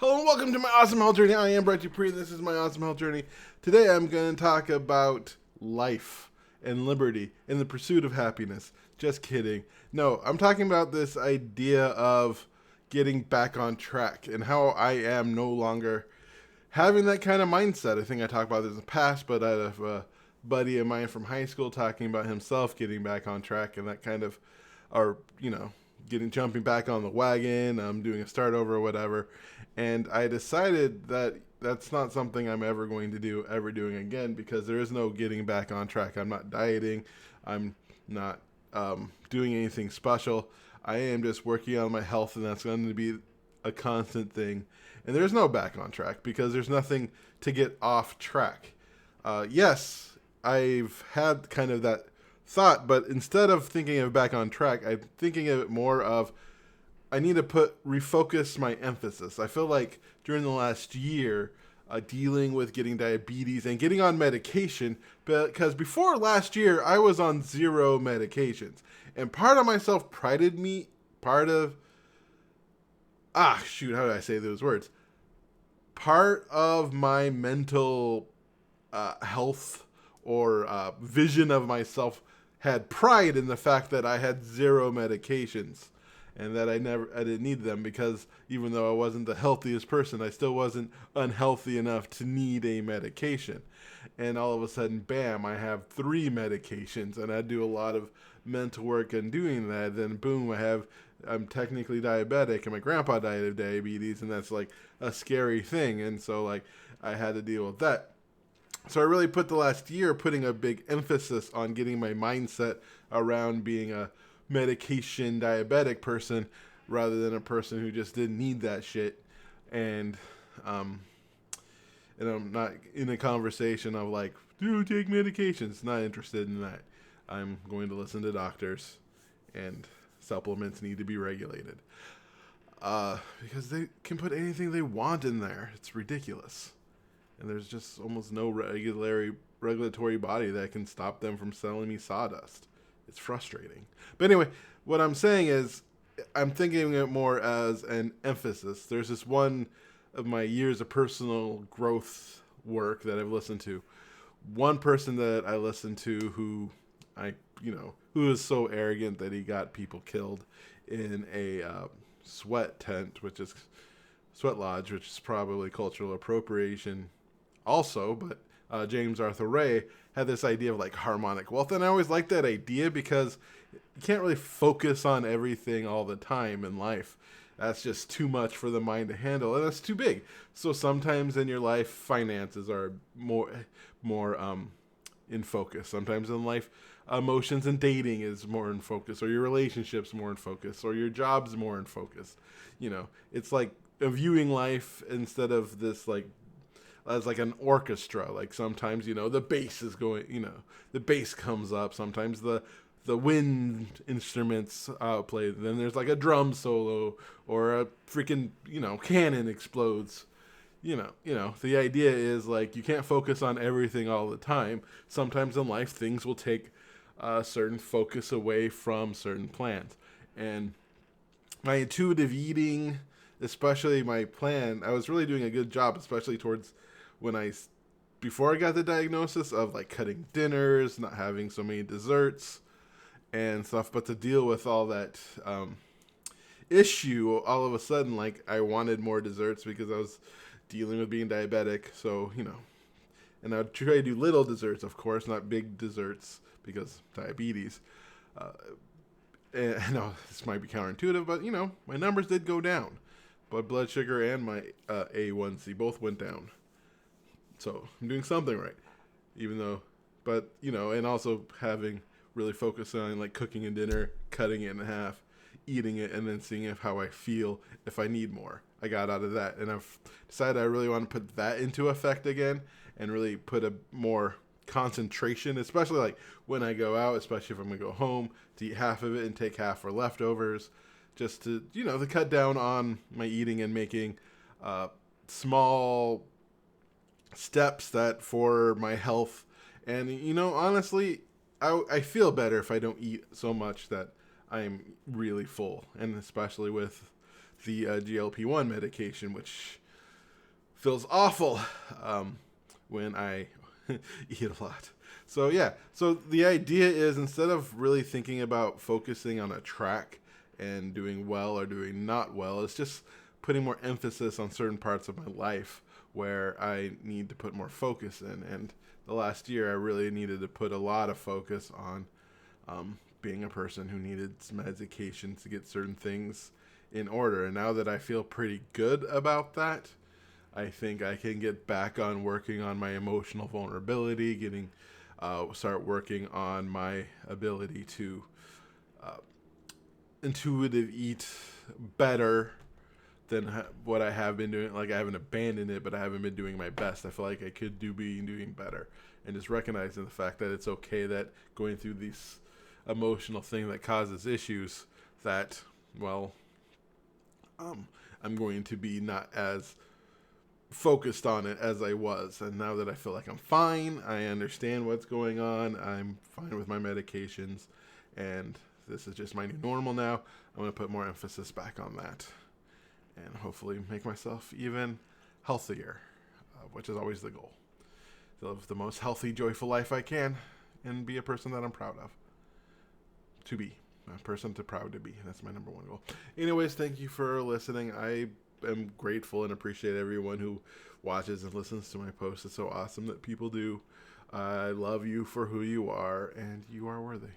Hello and welcome to my awesome health journey. I am Brett Dupree. This is my awesome health journey. Today I'm going to talk about life and liberty in the pursuit of happiness. Just kidding. No, I'm talking about this idea of getting back on track and how I am no longer having that kind of mindset. I think I talked about this in the past, but I have a buddy of mine from high school talking about himself getting back on track and that kind of, or, getting jumping back on the wagon, doing a start over or whatever. And I decided that that's not something I'm ever going to do, ever doing again, because there is no getting back on track. I'm not dieting. I'm not doing anything special. I am just working on my health, and that's going to be a constant thing. And there's no back on track because there's nothing to get off track. Yes, I've had kind of that thought, but instead of thinking of back on track, I'm thinking of it more of I need to refocus my emphasis. I feel like during the last year, dealing with getting diabetes and getting on medication, because before last year I was on zero medications, and part of myself prided me, part of how did I say those words? Part of my mental health or vision of myself had pride in the fact that I had zero medications and that I didn't need them, because even though I wasn't the healthiest person, I still wasn't unhealthy enough to need a medication. And all of a sudden, bam, I have three medications, and I do a lot of mental work in doing that. Then boom, I'm technically diabetic, and my grandpa died of diabetes, and that's like a scary thing. And so like I had to deal with that. So I really put the last year putting a big emphasis on getting my mindset around being a medication diabetic person rather than a person who just didn't need that shit. And I'm not in a conversation of like, do take medications. Not interested in that. I'm going to listen to doctors, and supplements need to be regulated. Because they can put anything they want in there. It's ridiculous. And there's just almost no regulatory body that can stop them from selling me sawdust. It's frustrating. But anyway, what I'm saying is I'm thinking of it more as an emphasis. There's this one of my years of personal growth work that I've listened to. One person that I listened to who is so arrogant that he got people killed in a sweat lodge, which is probably cultural appropriation also, but James Arthur Ray had this idea of like harmonic wealth, and I always liked that idea because you can't really focus on everything all the time in life. That's just too much for the mind to handle, and that's too big. So sometimes in your life, finances are more in focus. Sometimes in life, emotions and dating is more in focus, or your relationships more in focus, or your job's more in focus. It's like viewing life instead of this like as like an orchestra. Like sometimes the bass is going, the bass comes up. Sometimes the wind instruments play. Then there's like a drum solo or a freaking cannon explodes. The idea is like you can't focus on everything all the time. Sometimes in life things will take a certain focus away from certain plans. And my intuitive eating, especially my plan, I was really doing a good job, especially towards before I got the diagnosis, of like cutting dinners, not having so many desserts and stuff. But to deal with all that issue, all of a sudden, like I wanted more desserts because I was dealing with being diabetic. So, and I'd try to do little desserts, of course, not big desserts because diabetes. And I know this might be counterintuitive, but my numbers did go down. Blood sugar and my A1C both went down. So I'm doing something right, and also having really focused on like cooking a dinner, cutting it in half, eating it, and then seeing how I feel if I need more. I got out of that, and I've decided I really want to put that into effect again and really put a more concentration, especially like when I go out, especially if I'm going to go home, to eat half of it and take half for leftovers, just to, to cut down on my eating and making small steps that for my health. And honestly, I feel better if I don't eat so much that I'm really full, and especially with the GLP-1 medication, which feels awful when I eat a lot. So yeah, so the idea is, instead of really thinking about focusing on a track and doing well or doing not well, it's just putting more emphasis on certain parts of my life where I need to put more focus in. And the last year, I really needed to put a lot of focus on being a person who needed some medication to get certain things in order. And now that I feel pretty good about that, I think I can get back on working on my emotional vulnerability, start working on my ability to intuitive eat better than what I have been doing. Like, I haven't abandoned it, but I haven't been doing my best. I feel like I could be doing better, and just recognizing the fact that it's okay that going through these emotional thing that causes issues, that, well, I'm going to be not as focused on it as I was. And now that I feel like I'm fine, I understand what's going on, I'm fine with my medications, and this is just my new normal now. I'm going to put more emphasis back on that and hopefully make myself even healthier, which is always the goal. To live the most healthy, joyful life I can and be a person that I'm proud of. To be a person to proud to be. That's my number one goal. Anyways, thank you for listening. I am grateful and appreciate everyone who watches and listens to my posts. It's so awesome that people do. I love you for who you are, and you are worthy.